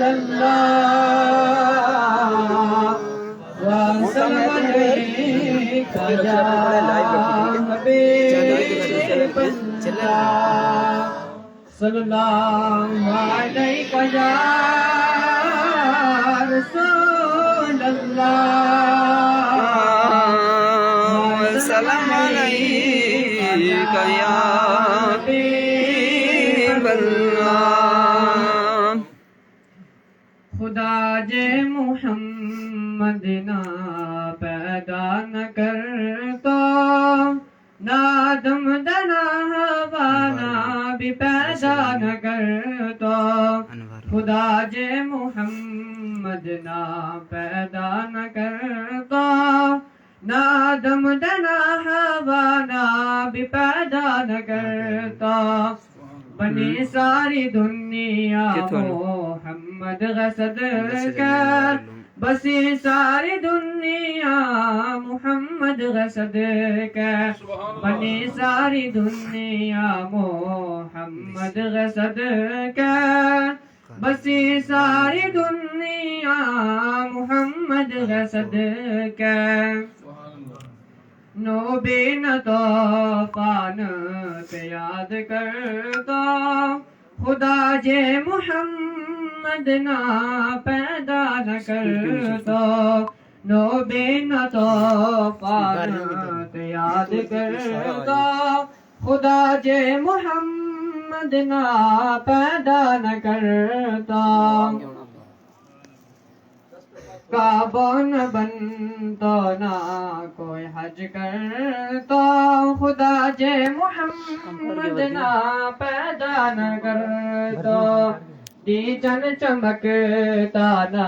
وسلم عليك يا حبيب الله صلى الله عليك يا رسول الله وسلام عليك يا حبيب اللہ. خدا جے محمد نہ پیدا نہ کر تو نہ آدم نہ حوا نہ بھی پیدا نہ کر تو خدا جے محمد نہ پیدا نہ کر تو نہ آدم نہ حوا نہ بھی پیدا نہ کر تو بنی ساری دنیا محمد غصد کر بسی ساری دنیا محمد غصد کر بنی ساری دنیا محمد غصد کر بسی ساری دنیا محمد غصد کر نو بین طوفان پہ یاد کرتا خدا جے محمد نہ پیدا نہ کرتا نو بین طوفان پہ یاد کرتا خدا جے محمد نہ پیدا نہ کرتا کعبہ نہ بنتا نہ کوئی حج کرتا خدا جے محمد نہ پیدا نہ کرتا دی جن چمکتا نہ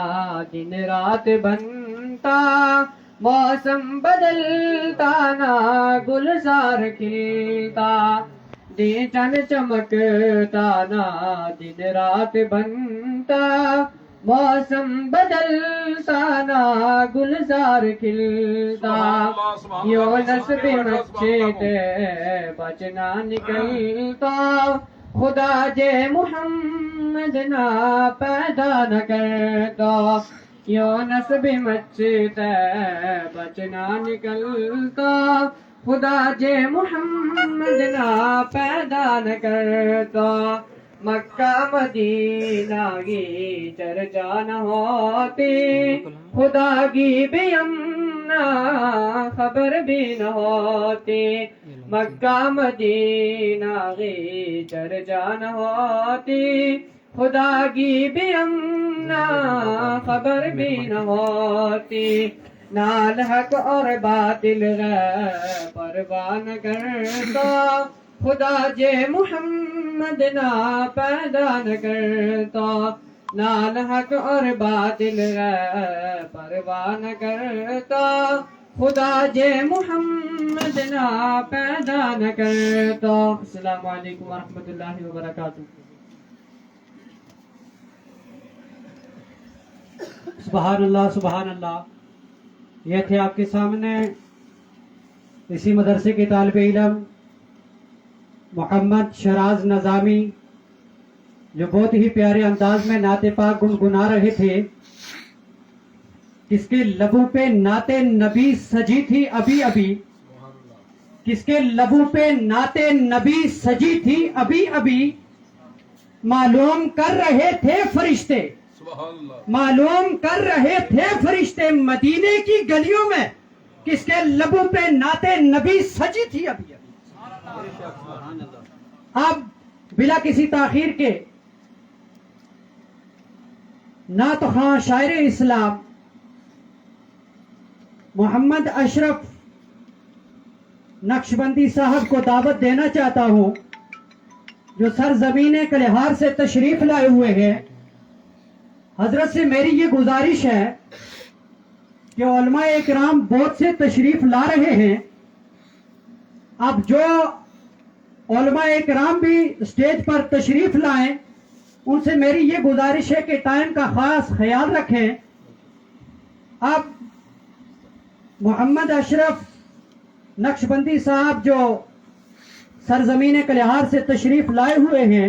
دن رات بنتا موسم بدلتا نہ گلزار کھلتا دی جن چمکتا نہ دن رات بنتا موسم بدلتا نہ گلزار کھلتا یونس بھی مسجد بچنا نکلتا خدا جے محمد نہ پیدا نہ کرتا یونس بھی مسجد بچنا نکلتا خدا جے محمد نہ پیدا نہ کرتا مکہ مدینہ کی چرچا نہ ہوتی خدا کی بھی امنا خبر بھی نہ ہوتی مکہ مدینہ کی چرچا نہ ہوتی خدا کی بھی امنا خبر بھی نہ ہوتی نال حق اور باطل پرواہ نہ کرتا خدا جے محمد نہ پیدا نہ کرتا نال حق اور باطل پرواہ نہ کرتا خدا جے محمد نہ پیدا نہ کرتا. السلام علیکم ورحمۃ اللہ وبرکاتہ. سبحان اللہ سبحان اللہ. یہ تھے آپ کے سامنے اسی مدرسے کے طالب علم محمد شراز نظامی جو بہت ہی پیارے انداز میں نعت پاک گنگنا رہے تھے. کس کے لبوں پہ نعت نبی سجی تھی ابھی ابھی کس کے لبوں پہ نعت نبی سجی تھی ابھی ابھی معلوم کر رہے تھے فرشتے معلوم کر رہے تھے فرشتے مدینے کی گلیوں میں کس کے لبوں پہ نعت نبی سجی تھی ابھی ابھی. اب بلا کسی تاخیر کے نعت خواں شاعر اسلام محمد اشرف نقشبندی صاحب کو دعوت دینا چاہتا ہوں جو سرزمین کلہار سے تشریف لائے ہوئے ہیں. حضرت سے میری یہ گزارش ہے کہ علماء اکرام بہت سے تشریف لا رہے ہیں. اب جو علماء اکرام بھی اسٹیج پر تشریف لائیں ان سے میری یہ گزارش ہے کہ ٹائم کا خاص خیال رکھیں. اب محمد اشرف نقشبندی صاحب جو سرزمین کلہار سے تشریف لائے ہوئے ہیں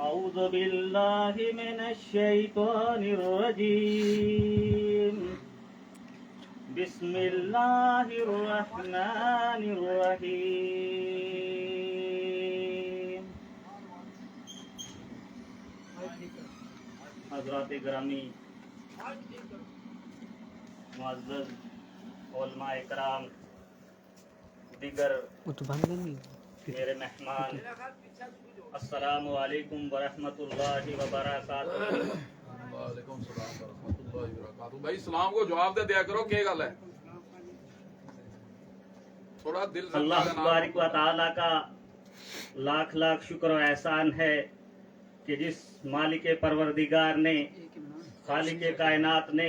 أعوذ بالله من الشيطان الرجيم بسم الله الرحمن الرحيم حضرات گرامی، معزز علماء کرام، دیگر میرے مہمان، السلام علیکم ورحمۃ اللہ وبرکاتہ۔ وعلیکم السلام ورحمۃ اللہ وبرکاتہ۔ بھائی سلام کو جواب دے دیا کرو، کیا گل ہے؟ تھوڑا دل سے اللہ تبارک و تعالی کا لاکھ لاکھ شکر و احسان ہے کہ جس مالک پروردگار نے، خالق کائنات نے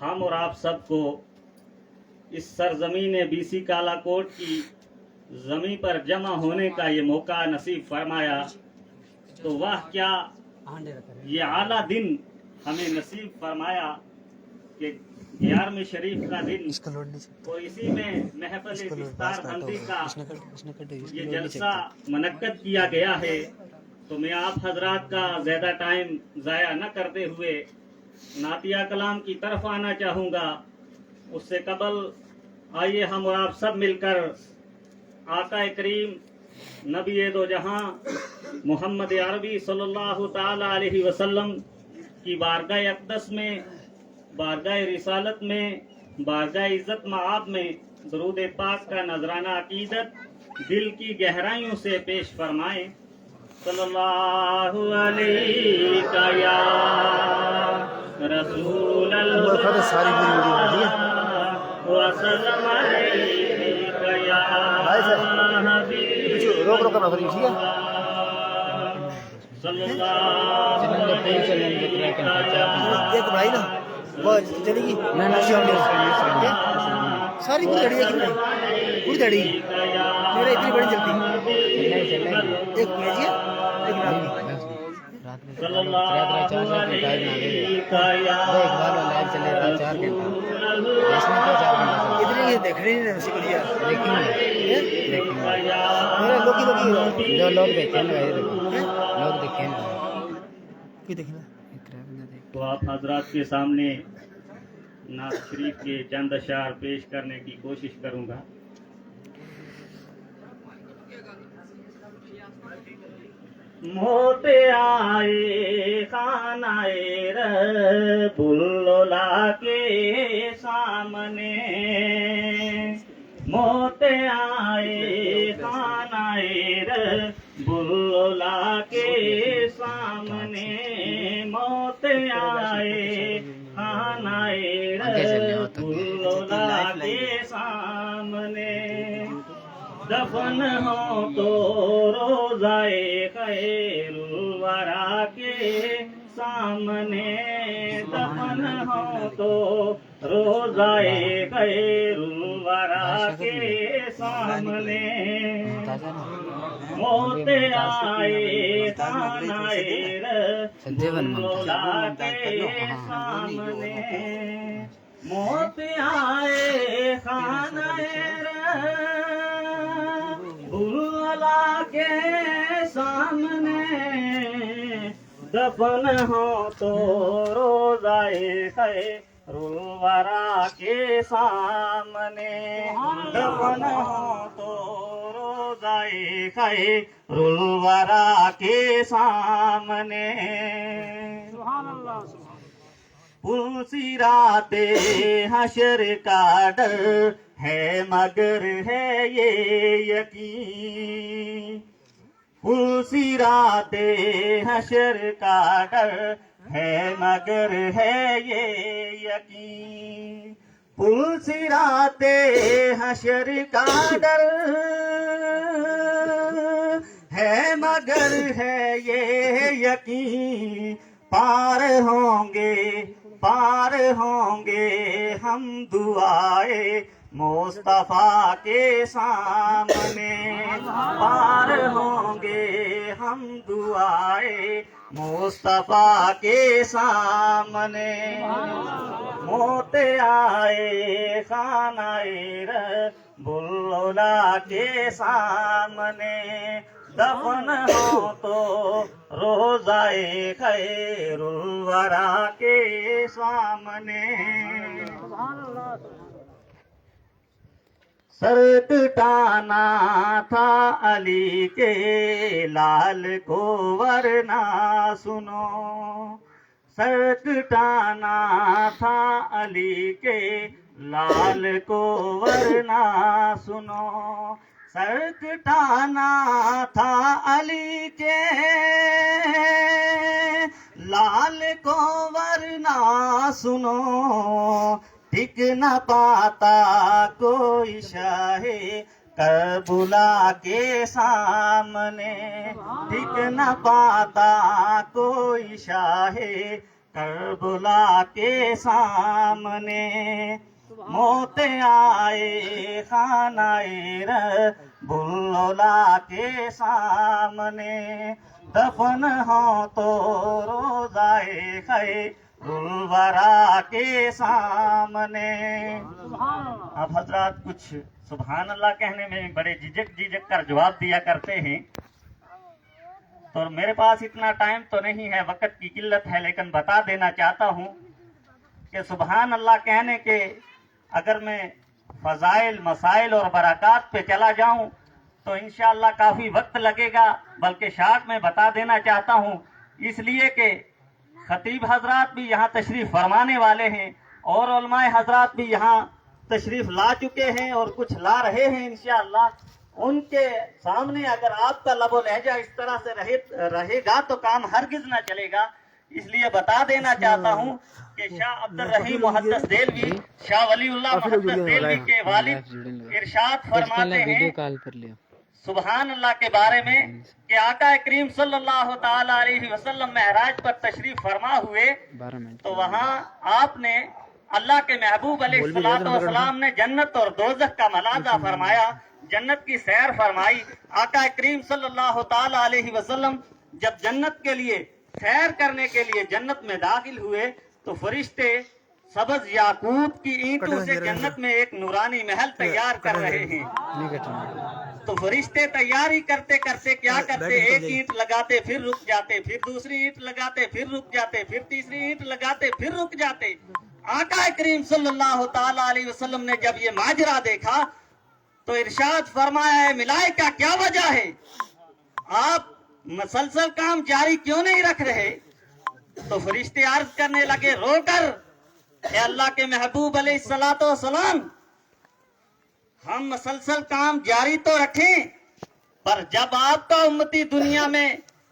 ہم اور آپ سب کو اس سرزمین BC کالا کوٹ کی زمین پر جمع ہونے کا یہ موقع نصیب فرمایا، تو وہ کیا یہ اعلیٰ دن ہمیں نصیب فرمایا کہ 11ویں شریف کا دن، اور اسی میں محفل افطار بندی کا یہ جلسہ منعقد کیا گیا ہے۔ تو میں آپ حضرات کا زیادہ ٹائم ضائع نہ کرتے ہوئے نعتیہ کلام کی طرف آنا چاہوں گا۔ اس سے قبل آئیے ہم اور آپ سب مل کر آقا کریم نبی دو جہاں محمد عربی صلی اللہ تعالی علیہ وسلم کی بارگاہ اقدس میں، بارگاہ رسالت میں، بارگاہ عزت معاب میں درود پاک کا نذرانہ عقیدت دل کی گہرائیوں سے پیش فرمائیں۔ صلی اللہ علیہ یا رسول اللہ وسلم علیک یا حبیب صلی اللہ علیہ ساری پوری دڑی ہے کہ پوری دڑی میرا اتنی بڑی جلدی ایک بھیجیے ایک نام صلی اللہ علیہ یا اتنے یہ دیکھ رہے ہیں اسی کو دیا میرے لوگ جو لوگ دیکھیں لوگ دیکھیں کوئی دیکھنا۔ تو آپ حضرات کے سامنے نعت شریف کے چند اشعار پیش کرنے کی کوشش کروں گا۔ موت آئے خانہ رب اللہ کے سامنے، موت آئے خانہ رب اللہ کے سامنے، موت آئے خانہ رب اللہ کے سامنے، دفن ہو تو روزائے خیر الورا کے سامنے، دفن ہو تو روزائے خیر الورا کے سامنے، موت آئے خانہ رب اللہ کے سامنے، موت آئے خانہ رب اللہ کے سامنے، دفن ہو تو روزائے خیر الورا کے سامنے، دفن ہو تو روزائے خیر الورا کے سامنے، پلسرات حشر کا ڈر ہے مگر ہے یہ یقین، پلسرات حشر کا ڈر ہے مگر ہے یہ یقین، پلسرات حشر کا ڈر ہے مگر ہے یہ یقین، پار ہوں گے ہم دعائے مصطفیٰ کے سامنے پار ہوں گے ہم دعائے مصطفیٰ کے سامنے موت آئے خانہ رب العلا کے سامنے دفن ہو تو روزائے خیر الورا کے سامنے سر کٹانا تھا علی کے لال کو ورنہ سنو سر کٹانا تھا علی کے لال کو ورنہ سنو سر کٹانا تھا علی کے لال کو ورنہ سنو ٹک نہ پاتا کوئی شاہ کربلا کے سامنے ٹک نہ پاتا کوئی شاہ کربلا کے سامنے موت آئے خانہ رب العلا کے سامنے دفن ہو تو روزائے خیر الورا کے سامنے اب حضرات کچھ سبحان اللہ کہنے میں بڑے جھجک کر جواب دیا کرتے ہیں تو میرے پاس اتنا ٹائم تو نہیں ہے وقت کی قلت ہے لیکن بتا دینا چاہتا ہوں کہ سبحان اللہ کہنے کے اگر میں فضائل مسائل اور برکات پہ چلا جاؤں تو انشاءاللہ کافی وقت لگے گا بلکہ شارٹ میں بتا دینا چاہتا ہوں اس لیے کہ خطیب حضرات بھی یہاں تشریف فرمانے والے ہیں اور علماء حضرات بھی یہاں تشریف لا چکے ہیں اور کچھ لا رہے ہیں انشاءاللہ ان کے سامنے اگر آپ کا لب و لہجہ اس طرح سے رہے گا تو کام ہرگز نہ چلے گا اس لیے بتا دینا چاہتا ہوں کہ شاہ عبد الرحیم محدث دہلوی شاہ ولی اللہ محدث دہلوی کے والد ارشاد فرماتے ہیں سبحان اللہ کے بارے میں کہ آقا کریم صلی اللہ تعالی علیہ وسلم معراج پر تشریف فرما ہوئے تو وہاں آپ نے اللہ کے محبوب علیہ السلام نے جنت اور دوزخ کا ملاحظہ فرمایا جنت کی سیر فرمائی آقا کریم صلی اللہ تعالی علیہ وسلم جب جنت کے لیے سیر کرنے کے لیے جنت میں داخل ہوئے تو فرشتے سبز یاقوت کی اینٹوں سے جنت میں ایک نورانی محل تیار کر رہے ہیں تو فرشتے تیاری کرتے کرتے کیا کرتے ایک اینٹ لگاتے پھر رک جاتے پھر دوسری اینٹ لگاتے پھر رک جاتے پھر تیسری اینٹ لگاتے پھر رک جاتے آقا کریم صلی اللہ تعالی علیہ وسلم نے جب یہ ماجرا دیکھا تو ارشاد فرمایا ہے ملائکہ کیا وجہ ہے آپ مسلسل کام جاری کیوں نہیں رکھ رہے تو فرشتے عرض کرنے لگے رو کر اے اللہ کے محبوب علیہ السلام ہم مسلسل کام جاری تو رکھیں پر جب آپ کا امتی دنیا میں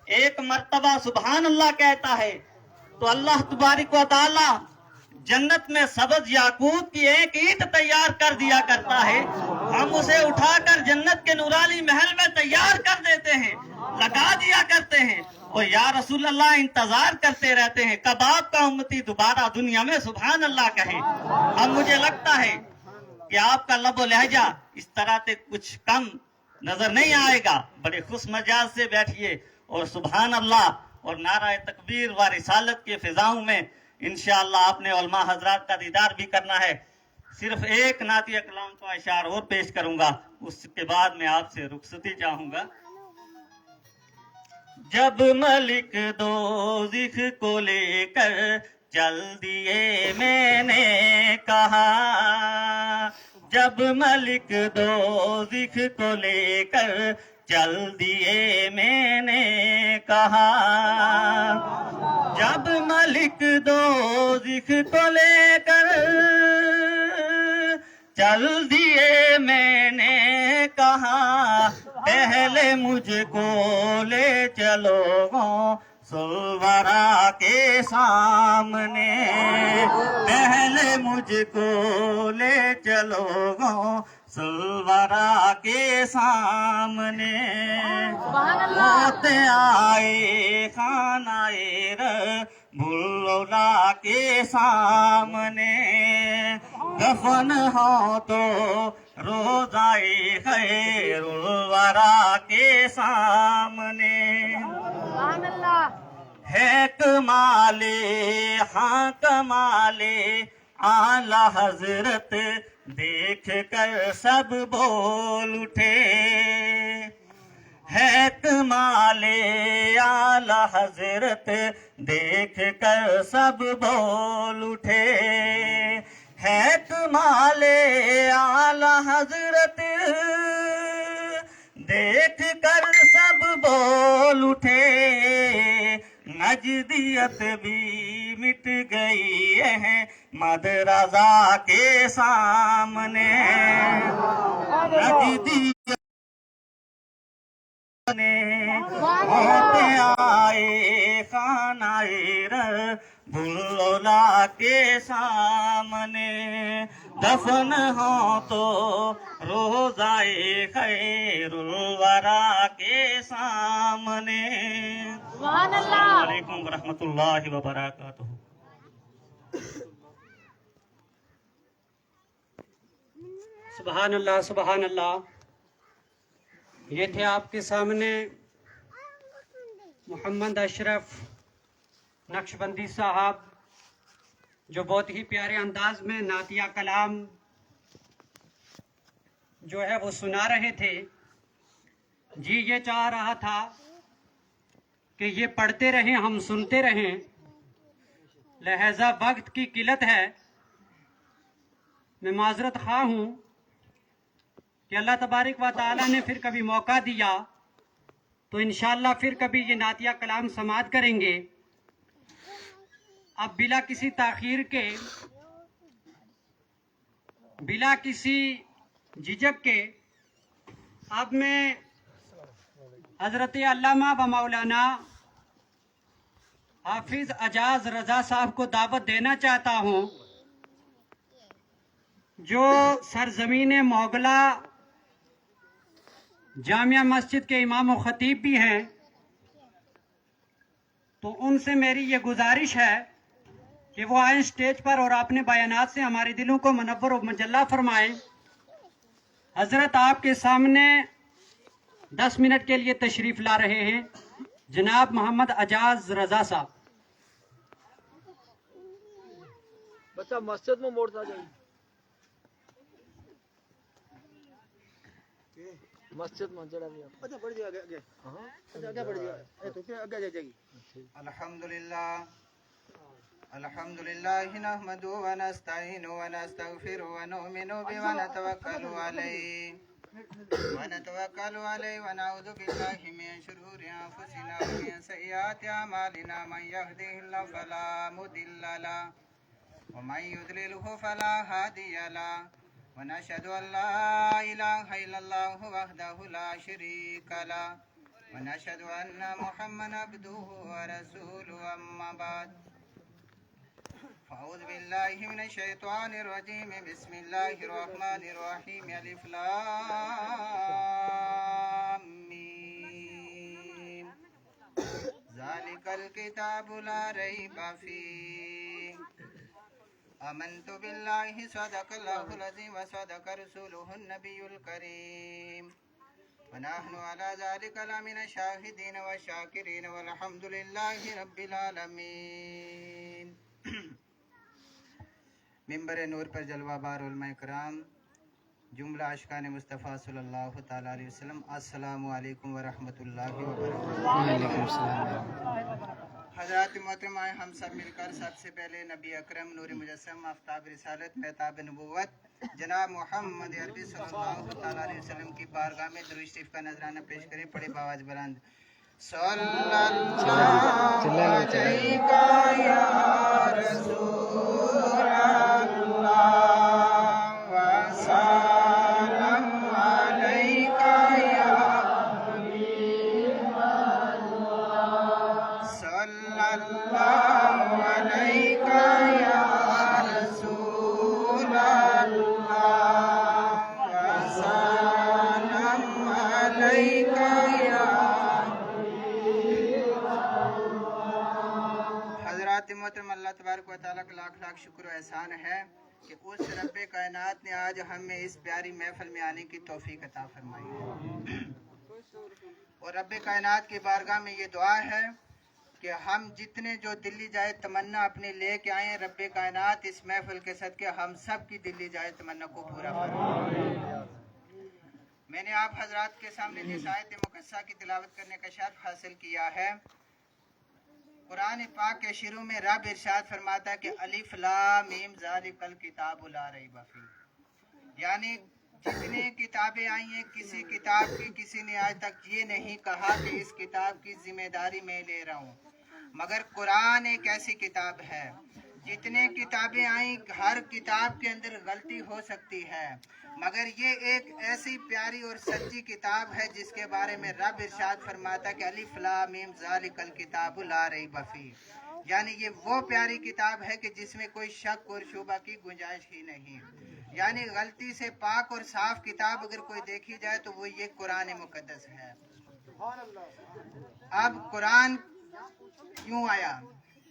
ایک مرتبہ سبحان اللہ کہتا ہے تو اللہ تبارک و تعالی جنت میں سبز یاقوت کی ایک اینٹ تیار کر دیا کرتا ہے ہم اسے اٹھا کر جنت کے نورانی محل میں تیار کر دیتے ہیں لگا دیا کرتے ہیں اور یا رسول اللہ انتظار کرتے رہتے ہیں کب آپ کا امتی دوبارہ دنیا میں سبحان اللہ کہے اب مجھے لگتا ہے کہ آپ کا لب و لہجہ اس طرح سے کچھ کم نظر نہیں آئے گا بڑے خوش مزاج سے بیٹھیے اور سبحان اللہ اور نعرہ تکبیر و رسالت کے فضاؤں میں انشاءاللہ آپ نے علماء حضرات کا دیدار بھی کرنا ہے صرف ایک نعتیہ کلام کا اشعار اور پیش کروں گا اس کے بعد میں آپ سے رخصتی چاہوں گا جب ملک دوزخ کو لے کر چل دیے میں نے کہا جب ملک دوزخ کو لے کر چل دیے میں نے کہا جب ملک دوزخ کو لے کر چل دیے میں نے کہا پہلے مجھ کو لے چلو سلورا کے سامنے پہلے مجھ کو لے چلو سلورا کے سامنے موت آئے خانہ رب العلا کے سامنے دفن ہو تو روزائے خیر الورا کے سامنے ہے کمال ہاں کمال اعلی حضرت دیکھ کر سب بول اٹھے ہے کمال اعلی حضرت دیکھ کر سب بول اٹھے ہے کمال اعلی حضرت دیکھ کر سب بول اٹھے نجدیت بھی مٹ گئی ہے مد رضا کے سامنے نجدیت ہوتے آئے خانہ رب العلا کے سامنے دفن ہو تو روزائے خیر الورا کے سامنے السلام علیکم ورحمۃ اللہ وبرکاتہ. سبحان اللہ سبحان اللہ. یہ تھے آپ کے سامنے محمد اشرف نقشبندی صاحب جو بہت ہی پیارے انداز میں نعتیہ کلام جو ہے وہ سنا رہے تھے. جی یہ چاہ رہا تھا کہ یہ پڑھتے رہیں ہم سنتے رہیں، لہذا وقت کی قلت ہے. میں معذرت خواہ ہوں کہ اللہ تبارک و تعالیٰ نے پھر کبھی موقع دیا تو انشاءاللہ پھر کبھی یہ نعتیہ کلام سماعت کریں گے. اب بلا کسی تاخیر کے، بلا کسی جھجک کے، اب میں حضرت علامہ و مولانا حافظ اعجاز رضا صاحب کو دعوت دینا چاہتا ہوں، جو سرزمین موغلہ جامعہ مسجد کے امام و خطیب بھی ہیں. تو ان سے میری یہ گزارش ہے کہ وہ آئیں سٹیج پر اور اپنے بیانات سے ہمارے دلوں کو منور و مجلہ فرمائیں. حضرت آپ کے سامنے 10 منٹ کے لیے تشریف لا رہے ہیں جناب محمد اعجاز رضا صاحب. بچہ مسجد میں موڑتا جائے، مسجد میں جڑا بھی اچھا بڑھ جائے آگے. ہاں آگے بڑھ جائے تو کیا آگے جائے گی. الحمد لله نحمده ونستعينه ونستغفره ونؤمن به ونتوكل عليه ونعوذ بالله من شرور انفسنا ومن سيئات اعمالنا من يهده الله فلا مضل له ومن يضلله فلا هادي له ونشهد ان لا اله الا الله وحده لا شريك له ونشهد ان محمدا عبده ورسوله اما بعد فأعوذ بالله من الشيطان الرجيم بسم الله الرحمن الرحيم ألف لام ميم ذلك الكتاب لا ريب فيه آمنت بالله صدق الله العظيم وصدق رسوله النبي الكريم ونحن على ذلك لمن الشاهدين والشاكرين والحمد لله رب العالمين. ممبر نور پر جلوہ بار علماء کرام، جملہ عاشقان مصطفیٰ صلی اللہ تعالیٰ علیہ وسلم، السلام علیکم ورحمۃ اللہ وبرکاتہ. حضرات محترمہ، ہم سب مل کر سب سے پہلے نبی اکرم نور مجسم آفتاب رسالت مہتاب نبوت جناب محمد عربی صلی اللہ تعالیٰ علیہ وسلم کی بارگاہ میں درود شریف کا نذرانہ پیش کریں. پڑے باواز بلند صلی اللہ علیہ یا رسول محترم. اللہ تبارک و تعالیٰ کا لاکھ لاکھ شکر و احسان ہے کہ اس رب کائنات نے آج ہمیں اس پیاری محفل میں آنے کی توفیق عطا فرمائی ہے۔ اور رب کائنات کی بارگاہ میں یہ دعا ہے کہ ہم جتنے جو دلی جائے تمنا اپنے لے کے آئیں، رب کائنات اس محفل کے صدقے ہم سب کی دلی جائے تمنا کو پورا فرمائے۔ میں نے آپ حضرات کے سامنے جس آیت مقدسہ کی تلاوت کرنے کا شرف حاصل کیا ہے، قرآن پاک کے شروع میں رب ارشاد فرماتا ہے کہ الف لام میم ذالک الکتاب لا ریب فیہ، یعنی جتنی کتابیں آئی ہیں کسی کتاب کی کسی نے آج تک یہ نہیں کہا کہ اس کتاب کی ذمہ داری میں لے رہا ہوں، مگر قرآن ایک ایسی کتاب ہے، جتنے کتابیں آئیں ہر کتاب کے اندر غلطی ہو سکتی ہے، مگر یہ ایک ایسی پیاری اور سچی کتاب ہے جس کے بارے میں رب ارشاد فرماتا ہے کہ الف لام میم ذالک الکتاب لا ریب فیہ، یعنی یہ وہ پیاری کتاب ہے کہ جس میں کوئی شک اور شبہ کی گنجائش ہی نہیں، یعنی غلطی سے پاک اور صاف کتاب اگر کوئی دیکھی جائے تو وہ یہ قرآن مقدس ہے۔ اب قرآن کیوں آیا،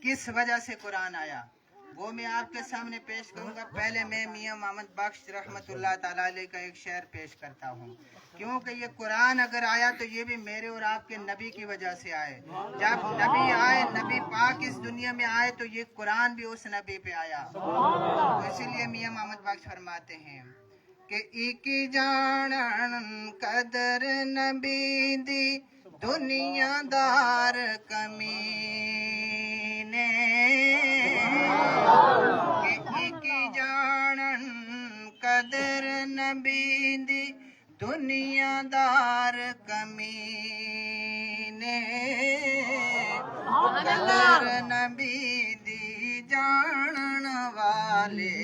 کس وجہ سے قرآن آیا، وہ میں آپ کے سامنے پیش کروں گا۔ پہلے میں میاں محمد بخش رحمت اللہ تعالیٰ علیہ کا ایک شعر پیش کرتا ہوں، کیونکہ یہ قرآن اگر آیا تو یہ بھی میرے اور آپ کے نبی کی وجہ سے آئے۔ جب نبی آئے، نبی پاک اس دنیا میں آئے تو یہ قرآن بھی اس نبی پہ آیا، تو اسی لیے میاں محمد بخش فرماتے ہیں کہ ایک جانن قدر نبی دی دنیا دار کمینے، کہ ایک جانن قدر نبی دی دنیا دار کمینے، قدر نبی دی جانن والے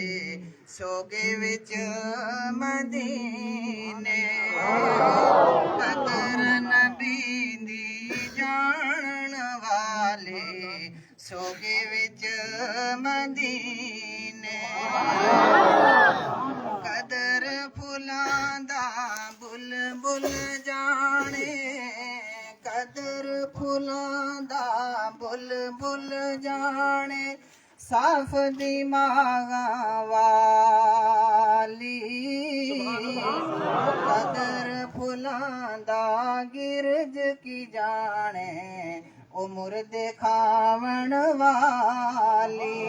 سوگے وچ مدینے، قدر نبی دی جانن والے سوگے وچ مدینے، قدر پھلاں دا بلبل جانے، قدر پھلاں دا بلبل جانے، صاف دماغ والی، قدر پھلاں دا گرج کی جانے، عمر دکھاون والی،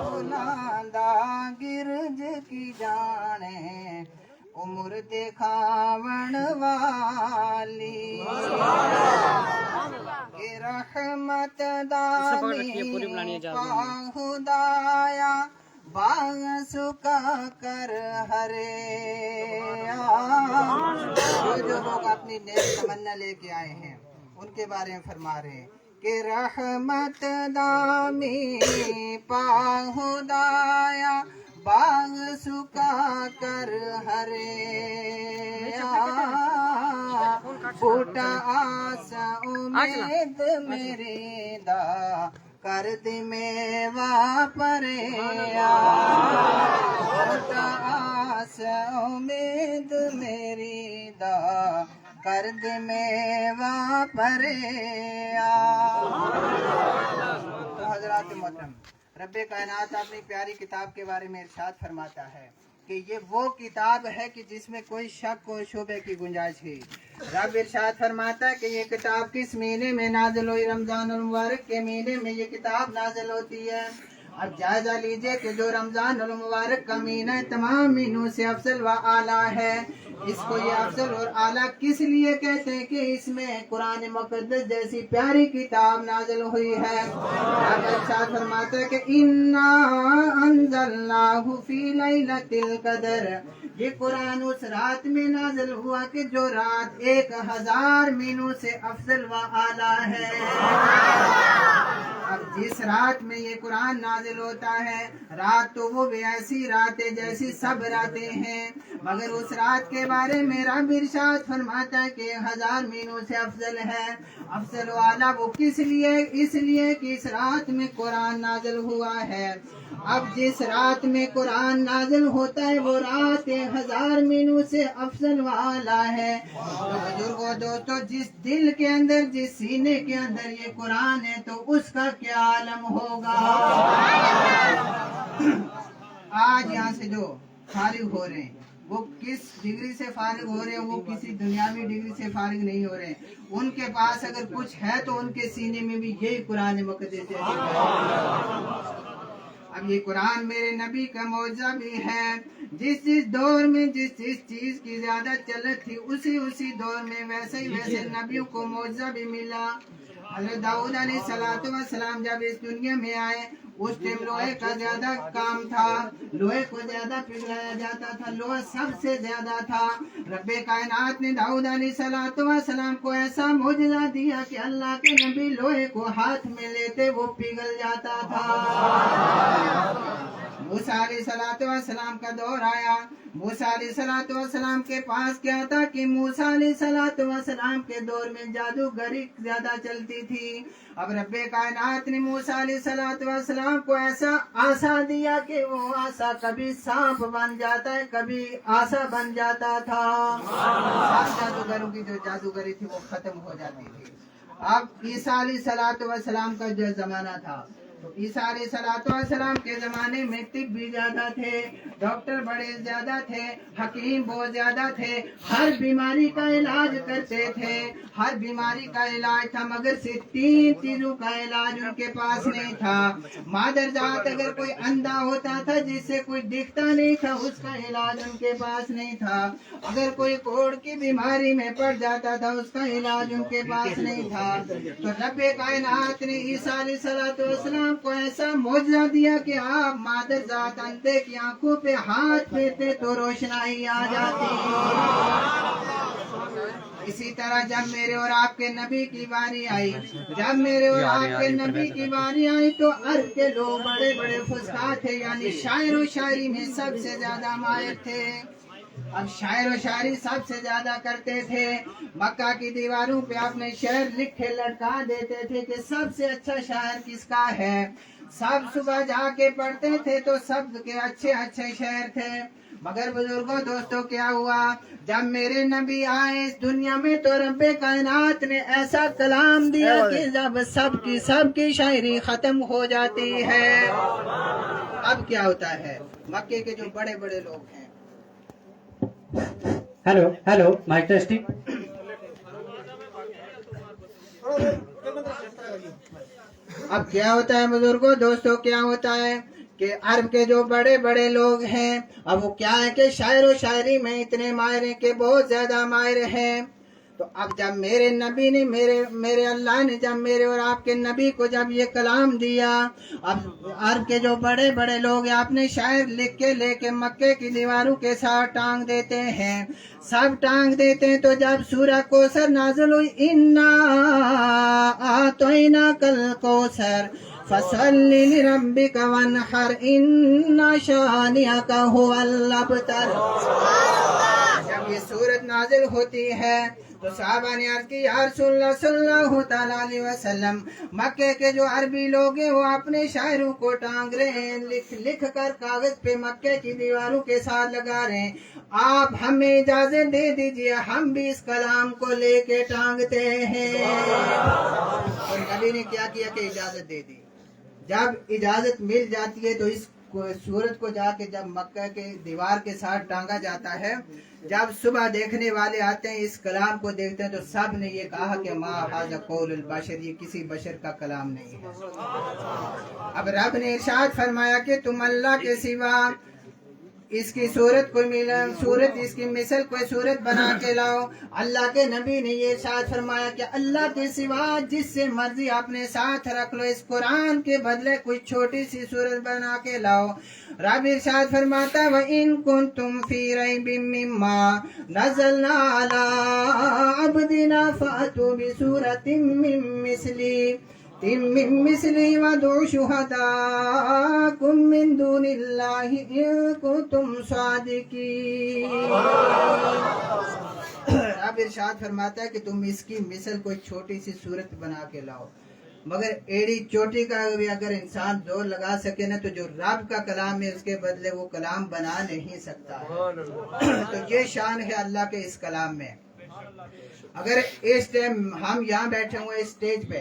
پھلاں دا گرج کی جانے، عمر دکھاون والی، کہ رحمت دانی خدایا باغ سکا کر ہریا، جو لوگ اپنی نیک تمنا لے کے آئے ہیں ان کے بارے میں فرما رہے ہیں کہ رحمت دامی پا خدایا باغ سکا کر ہریا، بوٹا آس امید میری دا کر دی میوہ پریا، بوٹا آس امید میری دا کر دی میوہ پریا۔ تو حضرات محترم، رب کائنات اپنی پیاری کتاب کے بارے میں ارشاد فرماتا ہے کہ یہ وہ کتاب ہے کہ جس میں کوئی شک و شبہ کی گنجائش ہے۔ رب ارشاد فرماتا ہے کہ یہ کتاب کس مہینے میں نازل ہوئی، رمضان المبارک کے مہینے میں یہ کتاب نازل ہوتی ہے۔ اب جائزہ لیجئے کہ جو رمضان المبارک کا مہینہ تمام مہینوں سے افضل و اعلیٰ ہے، اس کو یہ افضل اور اعلیٰ کس لیے کہتے ہیں کہ اس میں قرآن مقدس جیسی پیاری کتاب نازل ہوئی ہے۔ رب ارشاد فرماتا ہے کہ اِنَّا أَنزَلْنَاهُ فِي لَيْلَةِ الْقَدْرِ، یہ قرآن اس رات میں نازل ہوا کہ جو رات 1000 مہینوں سے افضل و اعلیٰ ہے۔ اب جس رات میں یہ قرآن نازل ہوتا ہے، رات تو وہ بھی ایسی رات ہے جیسی سب راتیں ہیں، مگر اس رات کے بارے میں رب ارشاد فرماتا ہے کہ 1000 مہینوں سے افضل ہے۔ افضل و اعلیٰ وہ کس لیے؟ اس لیے کہ اس رات میں قرآن نازل ہوا ہے۔ اب جس رات میں قرآن نازل ہوتا ہے وہ رات 1000 مہینوں سے افضل و اعلیٰ ہے۔ تو بزرگوں دوستو، جس دل کے اندر، جس سینے کے اندر یہ قرآن ہے تو اس کا کیا عالم ہوگا۔ آج یہاں سے جو فارغ ہو رہے ہیں وہ کس ڈگری سے فارغ ہو رہے ہیں؟ وہ کسی دنیاوی ڈگری سے فارغ نہیں ہو رہے ہیں. ان کے پاس اگر کچھ ہے تو ان کے سینے میں بھی یہی قرآن مقدس ہے. اب یہ قرآن میرے نبی کا معجزہ بھی ہے. جس دور میں جس چیز کی زیادہ چلت تھی اسی دور میں ویسے نبیوں کو معجزہ بھی ملا. حضرت داؤد علیہ السلام جب اس دنیا میں آئے اس ٹائم لوہے کا زیادہ کام تھا, لوہے کو زیادہ پگھلایا جاتا تھا, لوہا سب سے زیادہ تھا. رب کائنات نے داؤد علیہ السلام کو ایسا معجزہ دیا کہ اللہ کے نبی لوہے کو ہاتھ میں لیتے وہ پگھل جاتا تھا. موسیٰ علیہ السلام کا دور آیا. موسیٰ علیہ السلام کے پاس کیا تھا کہ موسیٰ علیہ السلام کے دور میں جادوگری زیادہ چلتی تھی. اب رب کائنات نے موسیٰ علیہ السلام کو ایسا آسا دیا کہ وہ آسا کبھی سانپ بن جاتا ہے کبھی آسا بن جاتا تھا. جادوگروں کی جو جادوگری تھی وہ ختم ہو جاتی تھی. اب عیسیٰ علیہ السلام کا جو زمانہ تھا تو عیسیٰ علیہ السلام کے زمانے میں طب بھی زیادہ تھے, ڈاکٹر بڑے زیادہ تھے, حکیم بہت زیادہ تھے, ہر بیماری کا علاج کرتے تھے, ہر بیماری کا علاج تھا, مگر صرف 3 چیزوں کا علاج ان کے پاس نہیں تھا. مادر ذات اگر کوئی اندھا ہوتا تھا جس سے کوئی دکھتا نہیں تھا اس کا علاج ان کے پاس نہیں تھا. اگر کوئی کوڑ کی بیماری میں پڑ جاتا تھا اس کا علاج ان کے پاس نہیں تھا. تو رب کائنات نے عیسیٰ علیہ السلام کو ایسا معجزہ دیا کہ آپ مادر ذات اندھے کی آنکھوں پہ ہاتھ پھیرتے تو روشنائی آ جاتی. اسی طرح جب میرے اور آپ کے نبی کی باری آئی تو عرب کے لوگ بڑے بڑے فصحاء تھے, یعنی شاعر و شاعری میں سب سے زیادہ ماہر تھے. اب شاعر و شاعری سب سے زیادہ کرتے تھے. مکہ کی دیواروں پہ اپنے شعر لکھے لٹکا دیتے تھے کہ سب سے اچھا شاعر کس کا ہے. سب صبح جا کے پڑھتے تھے تو سب کے اچھے شعر تھے. مگر بزرگوں دوستوں کیا ہوا جب میرے نبی آئے اس دنیا میں تو رب کائنات نے ایسا کلام دیا کہ جب سب کی شاعری ختم ہو جاتی ہے. اب کیا ہوتا ہے, مکے کے جو بڑے بڑے لوگ ہیں. Hello mic testing. اب کیا ہوتا ہے بزرگوں دوستوں, کیا ہوتا ہے کہ عرب کے جو بڑے بڑے لوگ ہیں اب وہ کیا ہے کہ شاعر و شاعری میں اتنے ماہر ہیں کہ بہت زیادہ ماہر ہیں. تو اب جب میرے نبی نے میرے اللہ نے جب میرے اور آپ کے نبی کو جب یہ کلام دیا, اب عرب کے جو بڑے بڑے لوگ ہیں اپنے شاعر لکھ کے لے کے مکے کی دیواروں کے ساتھ ٹانگ دیتے ہیں, سب ٹانگ دیتے ہیں. تو جب سورہ کوثر نازل ہوئی انا اعطیناک الکوثر فصلی لربک وانحر ان شانئک ھو الابتر, جب یہ سورت نازل ہوتی ہے تو صحابہ نے عرض کی یا رسول اللہ صلی اللہ تعالیٰ علیہ وسلم, مکے کے جو عربی لوگ ہیں وہ اپنے شاعروں کو ٹانگ رہے ہیں, لکھ کر کاغذ پہ مکے کی دیواروں کے ساتھ لگا رہے ہیں. آپ ہمیں اجازت دے دیجئے ہم بھی اس کلام کو لے کے ٹانگتے ہیں. اور نبی نے کیا کیا کہ اجازت دے دی. جب اجازت مل جاتی ہے تو اس سورت کو جا کے جب مکہ کے دیوار کے ساتھ ٹانگا جاتا ہے, جب صبح دیکھنے والے آتے ہیں اس کلام کو دیکھتے ہیں تو سب نے یہ کہا کہ ما ھذا قول البشر, یہ کسی بشر کا کلام نہیں ہے. اب رب نے ارشاد فرمایا کہ تم اللہ کے سوا اس کی صورت کو اس کی مثل کوئی صورت بنا کے لاؤ. اللہ کے نبی نے یہ ارشاد فرمایا کہ اللہ کے سوا جس سے مرضی اپنے ساتھ رکھ لو, اس قرآن کے بدلے کوئی چھوٹی سی صورت بنا کے لاؤ. رب ارشاد فرماتا وَإِن كُنتُمْ فِي رَيْبٍ مِّمَّا نَزَّلْنَا عَلَىٰ عَبْدِنَا فَأْتُوا بِسُورَةٍ مِّن مِّثْلِهِ وَادْعُوا شُهَدَاءَكُم مِّن دُونِ اللَّهِ إِن كُنتُمْ صَادِقِينَ. رب ارشاد فرماتا ہے کہ تم اس کی مثل کوئی چھوٹی سی صورت بنا کے لاؤ, مگر ایڑی چوٹی کا بھی اگر انسان زور لگا سکے نا تو جو رب کا کلام ہے اس کے بدلے وہ کلام بنا نہیں سکتا ہے. تو یہ شان ہے اللہ کے اس کلام میں. اگر اس ٹائم ہم یہاں بیٹھے ہوئے اسٹیج پہ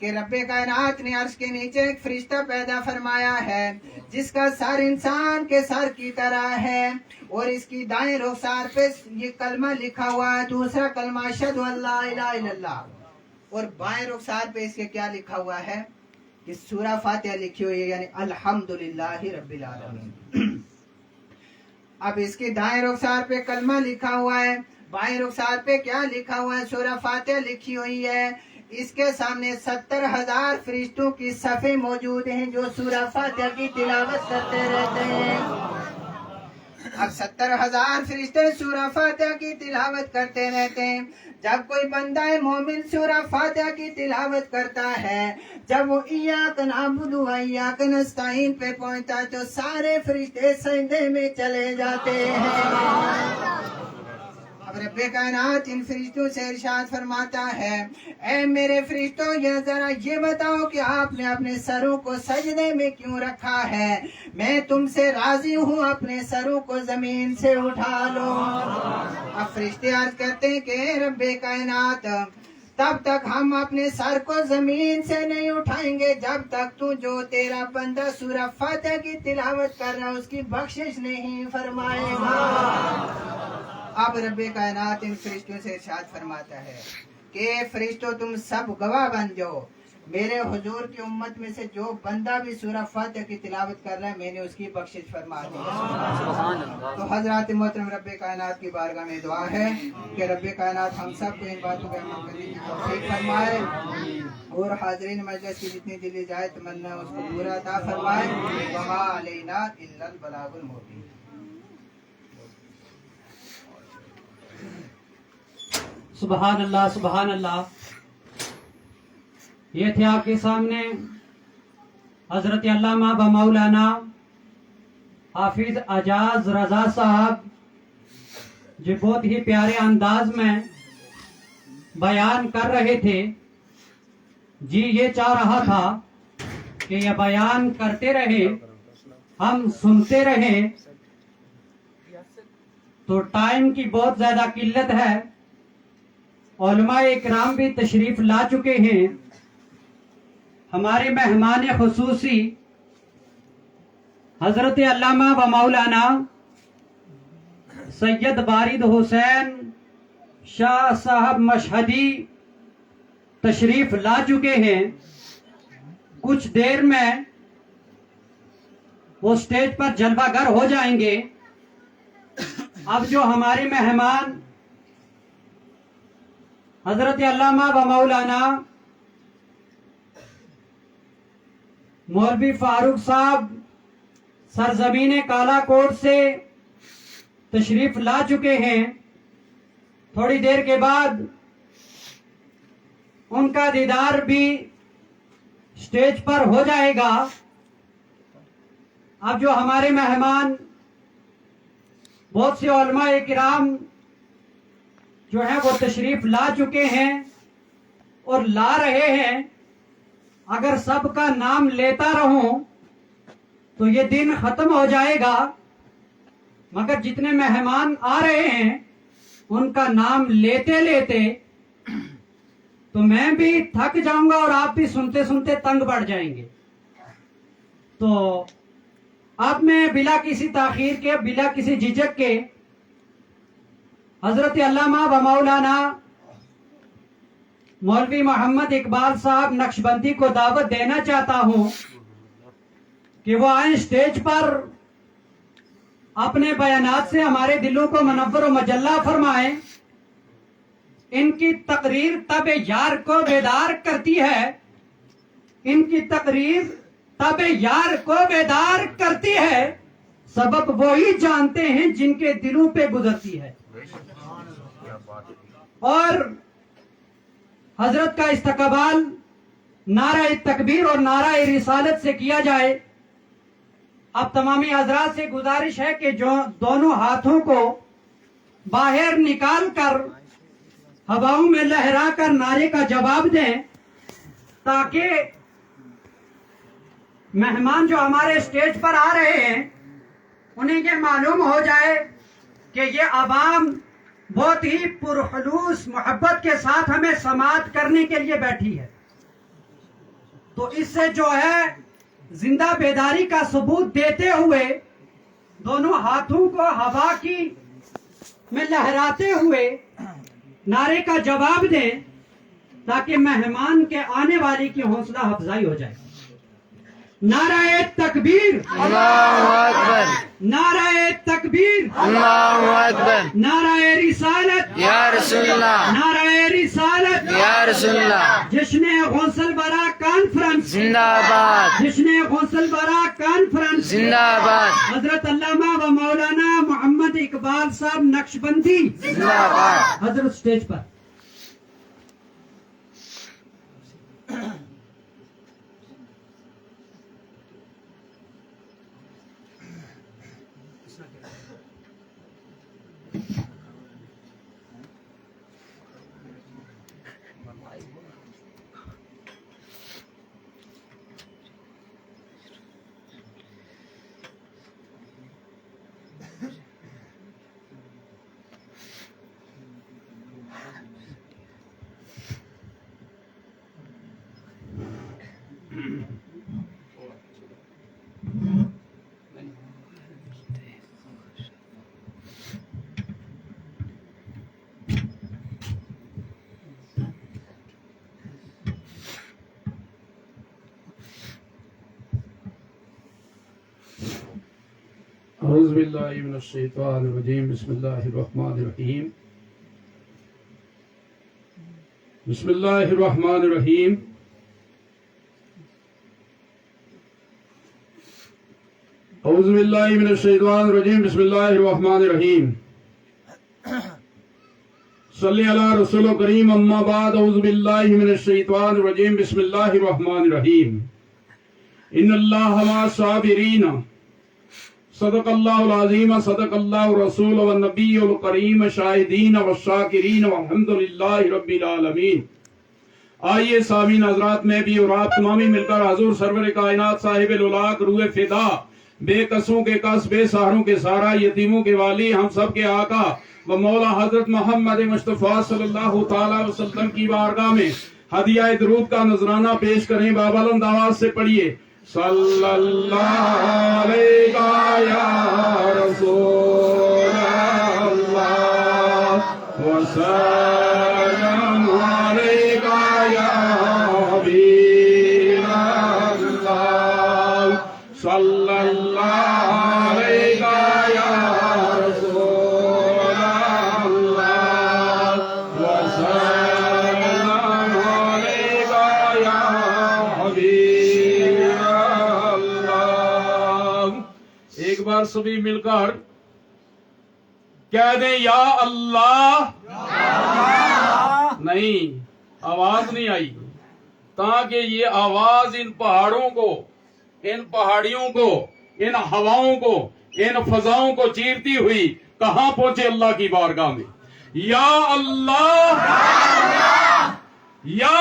کہ رب کائنات نے عرش کے نیچے ایک فرشتہ پیدا فرمایا ہے جس کا سر انسان کے سر کی طرح ہے، اور اس کی دائیں رخسار پہ یہ کلمہ لکھا ہوا ہے، دوسرا کلمہ اشہد ان لا الہ الا اللہ، اور بائیں رخسار پہ اس کے کیا لکھا ہوا ہے کہ سورہ فاتحہ لکھی ہوئی ہے، یعنی الحمدللہ رب العالمین۔ اب اس کی دائیں رخسار پہ کلمہ لکھا ہوا ہے، بائیں رخسار پہ کیا لکھا ہوا ہے؟ سورہ فاتحہ لکھی ہوئی ہے۔ اس کے سامنے 70,000 فرشتوں کی صفیں موجود ہیں جو سورہ فاتحہ کی تلاوت کرتے رہتے ہیں۔ اب 70,000 فرشتے سورہ فاتحہ کی تلاوت کرتے رہتے ہیں۔ جب کوئی بندہ مومن سورہ فاتحہ کی تلاوت کرتا ہے، جب وہ ایاک نعبد و ایاک نستعین پہ پہنچتا ہے تو سارے فرشتے سجدے میں چلے جاتے ہیں۔ اب رب کائنات ان فرشتوں سے ارشاد فرماتا ہے، اے میرے فرشتوں، یہ ذرا یہ بتاؤ کہ آپ نے اپنے سروں کو سجدے میں کیوں رکھا ہے؟ میں تم سے راضی ہوں، اپنے سروں کو زمین سے اٹھا لو۔ اب فرشتے عرض کرتے ہیں کہ اے رب کائنات، تب تک ہم اپنے سر کو زمین سے نہیں اٹھائیں گے جب تک تو جو تیرا بندہ سورہ فاتحہ کی تلاوت کر رہا ہے اس کی بخشش نہیں فرمائے گا۔ اب رب کائنات ان فرشتوں سے ارشاد فرماتا ہے کہ فرشتوں تم سب گواہ بن جاؤ، میرے حضور کی امت میں سے جو بندہ بھی سورہ فاتحہ کی تلاوت کر رہا ہے میں نے اس کی بخشش فرما دی ہے۔ تو حضرات محترم، رب کائنات کی بارگاہ میں دعا ہے کہ رب کائنات ہم سب کو ان باتوں پہ عمل کرنے کی توفیق فرمائے، اور حاضرین مجلس کی جتنی دلی جائے تمنا اس کو پورا عطا فرمائے۔ وما علینا الا البلاغ المبین۔ سبحان اللہ، سبحان اللہ۔ یہ تھے آپ کے سامنے حضرت علامہ و مولانا حافظ اعجاز رضا صاحب، جو بہت ہی پیارے انداز میں بیان کر رہے تھے۔ جی یہ چاہ رہا تھا کہ یہ بیان کرتے رہے، ہم سنتے رہے، تو ٹائم کی بہت زیادہ قلت ہے۔ علماء اکرام بھی تشریف لا چکے ہیں۔ ہمارے مہمان خصوصی حضرت علامہ و مولانا سید بارد حسین شاہ صاحب مشہدی تشریف لا چکے ہیں۔ کچھ دیر میں وہ سٹیج پر جلوہ گر ہو جائیں گے۔ اب جو ہمارے مہمان حضرت علامہ و مولانا مولوی فاروق صاحب سرزمین کالا کوٹ سے تشریف لا چکے ہیں، تھوڑی دیر کے بعد ان کا دیدار بھی سٹیج پر ہو جائے گا۔ اب جو ہمارے مہمان بہت سے علماء کرام جو ہیں وہ تشریف لا چکے ہیں اور لا رہے ہیں۔ اگر سب کا نام لیتا رہوں تو یہ دن ختم ہو جائے گا، مگر جتنے مہمان آ رہے ہیں ان کا نام لیتے لیتے تو میں بھی تھک جاؤں گا اور آپ بھی سنتے سنتے تنگ پڑ جائیں گے۔ تو اب میں بلا کسی تاخیر کے، بلا کسی جھجک کے حضرت علامہ و مولانا مولوی محمد اقبال صاحب نقشبندی کو دعوت دینا چاہتا ہوں کہ وہ آئیں سٹیج پر، اپنے بیانات سے ہمارے دلوں کو منور و مجلہ فرمائیں۔ ان کی تقریر تب یار کو بیدار کرتی ہے، ان کی تقریر تب یار کو بیدار کرتی ہے، سبب وہی جانتے ہیں جن کے دلوں پہ گزرتی ہے۔ اور حضرت کا استقبال نعرہ تکبیر اور نعرہ رسالت سے کیا جائے۔ اب تمامی حضرات سے گزارش ہے کہ جو دونوں ہاتھوں کو باہر نکال کر ہواؤں میں لہرا کر نعرے کا جواب دیں، تاکہ مہمان جو ہمارے اسٹیج پر آ رہے ہیں انہیں یہ معلوم ہو جائے کہ یہ عوام بہت ہی پرخلوص محبت کے ساتھ ہمیں سماعت کرنے کے لیے بیٹھی ہے۔ تو اس سے جو ہے زندہ بیداری کا ثبوت دیتے ہوئے دونوں ہاتھوں کو ہوا کی میں لہراتے ہوئے نعرے کا جواب دیں تاکہ مہمان کے آنے والی کی حوصلہ افزائی ہو جائے. نعرہ تکبیر، اللہ اکبر، نعرہ تکبیر، اللہ اکبر، نعرہ رسالت، یا رسول اللہ، نعرہ رسالت. یا رسول اللہ، جشن غوث برا کانفرنس، زندہ آباد، جشن غوث برا کانفرنس. زندہ آباد، حضرت علامہ و مولانا محمد اقبال صاحب نقشبندی زندہ آباد. حضرت سٹیج پر. اعوذ باللہ من الشیطان الرجیم. بسم اللہ الرحمن الرحیم. بسم اللہ الرحمن الرحیم. اعوذ باللہ من الشیطان الرجیم. بسم اللہ الرحمن الرحیم. صلی علی رسول کریم. اما بعد. اعوذ باللہ من الشیطان الرجیم. بسم اللہ الرحمن الرحیم. ان اللہ مع الصابرین. صدق اللہ العظیم. صدق اللہ الرسول والنبی الکریم. شاہدین والشاکرین والحمدللہ رب العالمین. آئیے سامعین حضرات، میں بھی اور آپ تمامی مل کر حضور سرور کائنات صاحب الاولاق روح فدا، بے کسوں کے کس، بے سہاروں کے سہارا، یتیموں کے والی، ہم سب کے آقا و مولا حضرت محمد مصطفیٰ صلی اللہ تعالی وسلم کی بارگاہ میں ہدیہ درود کا نذرانہ پیش کریں. بابلند آواز سے پڑھیے. صلی اللہ علیہ یا رسول اللہ وسلم علیہ یا حبیب اللہ. صلی اللہ علیہ یا رسول اللہ وسلم علیہ یا حبیب. ایک بار سبھی مل کر کہہ دیں یا اللہ. نہیں، آواز نہیں آئی، تاکہ یہ آواز ان پہاڑوں کو، ان پہاڑیوں کو، ان ہواؤں کو، ان فضاؤں کو چیرتی ہوئی کہاں پہنچے؟ اللہ کی بارگاہ میں. یا اللہ، یا